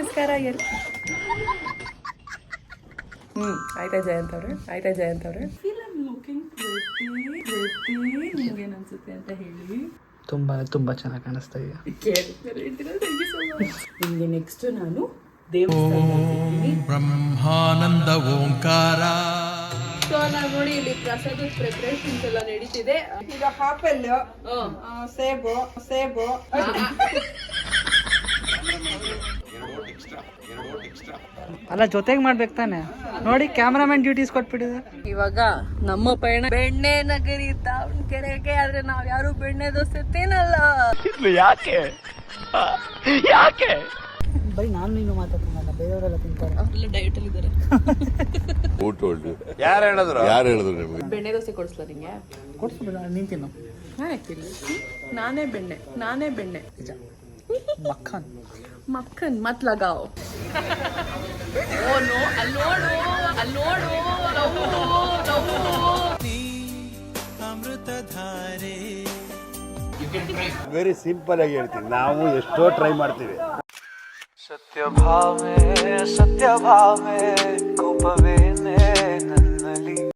ನಮಸ್ಕಾರ ಹೇಳಿ. ಆಯ್ತಾ ಜಯಂತ್ ಅವ್ರೆ ನಿಮ್ಗೇನು ಅನ್ಸುತ್ತೆ ಅಂತ ಹೇಳಿ. ತುಂಬಾ ಚೆನ್ನಾಗಿ ಕಾಣಿಸ್ತಾ ಇದೆ. ನಿಮಗೆ ನೆಕ್ಸ್ಟ್ ನಾನು ದೇವಸ್ಥಾನ ಬ್ರಹ್ಮಾನಂದ ಓಂಕಾರ. ಸೊ ನಾವು ನೋಡಿ ಇಲ್ಲಿ ಪ್ರಸಾದದ ಪ್ರಿಪರೇಷನ್ಸ್ ಎಲ್ಲ ನಡೀತಿದೆ. ಈಗ ಆಪಲ್, ಸೇಬು ಅಲ್ಲ ಜೊತೆಗೆ ಮಾಡ್ಬೇಕು ತಾನೆ. ನೋಡಿ ಕ್ಯಾಮ್ರಾಮನ್ ಡ್ಯೂಟೀಸ್ ಕೊಟ್ಬಿಟ್ಟಿದೆ. ಇವಾಗ ನಮ್ಮ ಪಯಣ ಬೆಣ್ಣೆ ನಗರಿ ದಾವಣಗೆರೆಗೆ. ಆದ್ರೆ ನಾವ್ ಯಾರು ಬೆಣ್ಣೆ ದೋಸೆ ತಿನ್ನಲ್ಲ. ಯಾಕೆ ಬರೀ ನಾನು ನೀನು ಮಾತಾಡ್ತೀನಲ್ಲ, ಬೇರೆಯವರೆಲ್ಲ ತಿಂತಾರೆ. ಅವರೆಲ್ಲ ಡಯಟ್ ಅಲ್ಲಿ ಇದ್ದಾರೆ. ಯಾರು ಹೇಳಿದ್ರು ನಿಮ್ಗೆ? ಬೆಣ್ಣೆ ದೋಸೆ ಕೊಡಿಸ್ಲಾ ನಿಂಗೆ? ಕೊಡ್ಸ್ಬಿಡ, ನೀನ್ ತಿನ್ನು. ನಾನೇ ಬೆಣ್ಣೆ ನಿಜ. ಮಕ್ಕನ್ ಮತ್ ಲಗಾವ್. ಅಮೃತಧಾರೆ. ವೆರಿ ಸಿಂಪಲ್ ಆಗಿ ಹೇಳ್ತೀನಿ, ನಾವು ಎಷ್ಟೋ ಟ್ರೈ ಮಾಡ್ತೀವಿ. ಸತ್ಯ ಭಾವೆ ಕೋಪವೇ